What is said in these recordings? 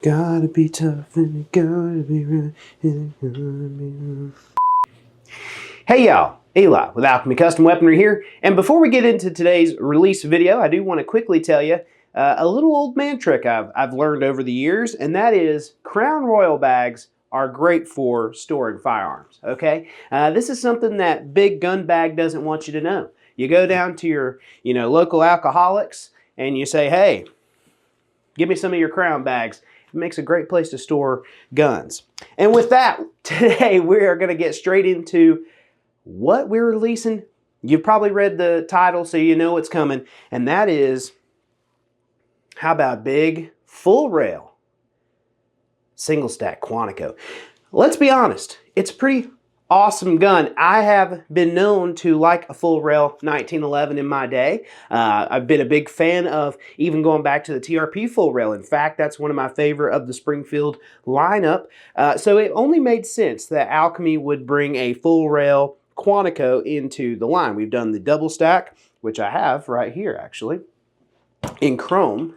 Gotta be tough and it gotta be right. And it gotta be right. Hey y'all, Eli with Alchemy Custom Weaponry here. And before we get into today's release video, I do want to quickly tell you a little old man trick I've learned over the years, and that is Crown Royal bags are great for storing firearms, okay? This is something that Big Gun Bag doesn't want you to know. You go down to your local alcoholics and you say, hey, give me some of your Crown bags. It makes a great place to store guns. And with that, today we are going to get straight into what we're releasing. You've probably read the title, so you know what's coming. And that is, how about big full rail single stack Quantico? Let's be honest, it's a pretty awesome gun. I have been known to like a full rail 1911 in my day. I've been a big fan of even going back to the TRP full rail. In fact, that's one of my favorite of the Springfield lineup. So it only made sense that Alchemy would bring a full rail Quantico into the line. We've done the double stack, which I have right here actually, in chrome.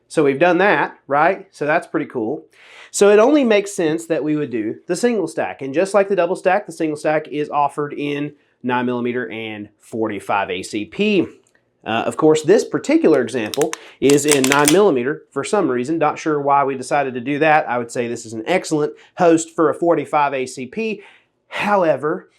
So we've done that, right? So that's pretty cool. So it only makes sense that we would do the single stack. And just like the double stack, the single stack is offered in 9mm and 45 ACP. Of course, this particular example is in 9mm for some reason. Not sure why we decided to do that. I would say this is an excellent host for a 45 ACP. However,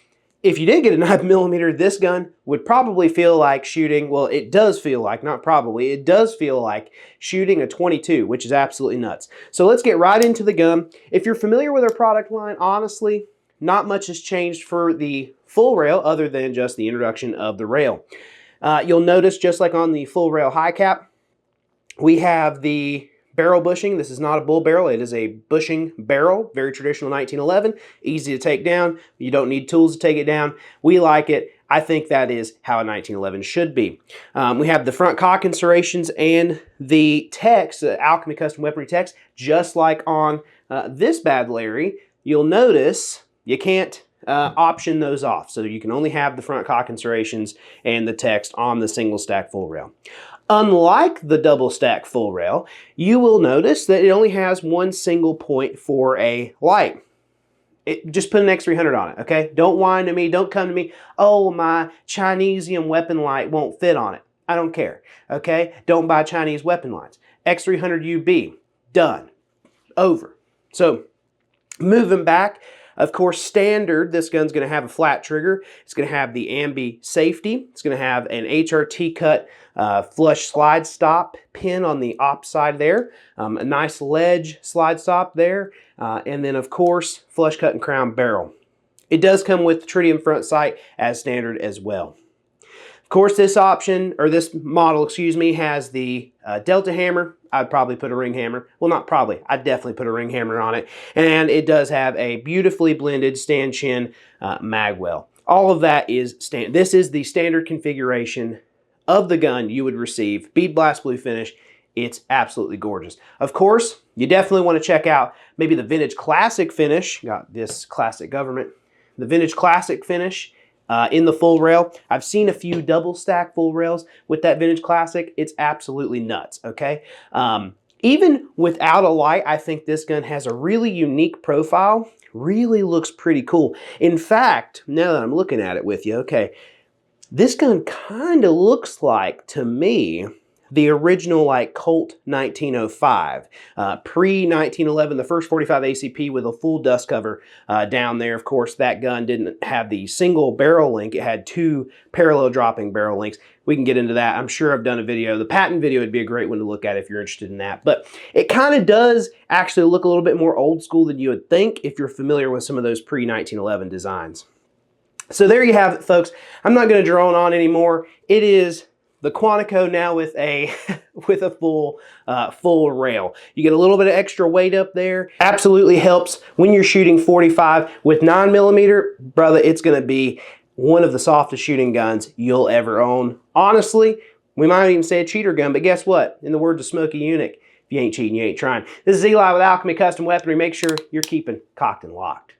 if you did get a 9mm, this gun would probably feel like shooting, well, it does feel like, not probably, it does feel like shooting a 22, which is absolutely nuts. So let's get right into the gun. If you're familiar with our product line, honestly, not much has changed for the full rail other than just the introduction of the rail. You'll notice, just like on the full rail high cap, we have the barrel bushing. This is not a bull barrel, it is a bushing barrel, very traditional 1911, easy to take down. You don't need tools to take it down. We like it. I think that is how a 1911 should be. We have the front cock insertions and the text, the Alchemy Custom Weaponry text, just like on this bad Larry. You'll notice you can't option those off, so you can only have the front cock insertions and the text on the single stack full rail. Unlike the double stack full rail, you will notice that it only has one single point for a light. Just put an X300 on it, okay? Don't whine to me, don't come to me, oh, my Chinesium weapon light won't fit on it. I don't care, okay? Don't buy Chinese weapon lights. X300 UB, done, over. So, moving back, of course, standard, this gun's going to have a flat trigger. It's going to have the ambi safety. It's going to have an HRT cut flush slide stop pin on the op side there. A nice ledge slide stop there. And then, of course, flush cut and crown barrel. It does come with the tritium front sight as standard as well. Of course, this option, or this model, excuse me, has the Delta hammer. I'd probably put a ring hammer. Well, not probably. I'd definitely put a ring hammer on it. And it does have a beautifully blended stanchion magwell. All of that is standard. This is the standard configuration of the gun you would receive. Bead blast blue finish. It's absolutely gorgeous. Of course, you definitely want to check out maybe the vintage classic finish. Got this classic government. The vintage classic finish. In the full rail. I've seen a few double stack full rails with that vintage classic. It's absolutely nuts, okay? Even without a light, I think this gun has a really unique profile. Really looks pretty cool. In fact, now that I'm looking at it with you, okay, this gun kind of looks like, to me, the original like Colt 1905, pre-1911, the first 45 ACP with a full dust cover down there. Of course, that gun didn't have the single barrel link. It had two parallel dropping barrel links. We can get into that. I'm sure I've done a video. The patent video would be a great one to look at if you're interested in that. But it kind of does actually look a little bit more old school than you would think if you're familiar with some of those pre-1911 designs. So there you have it, folks. I'm not going to drone on anymore. It is the Quantico now with a full rail. You get a little bit of extra weight up there. Absolutely helps when you're shooting 45 with 9mm. Brother, it's going to be one of the softest shooting guns you'll ever own. Honestly, we might even say a cheater gun, but guess what? In the words of Smokey Eunuch, if you ain't cheating, you ain't trying. This is Eli with Alchemy Custom Weaponry. Make sure you're keeping cocked and locked.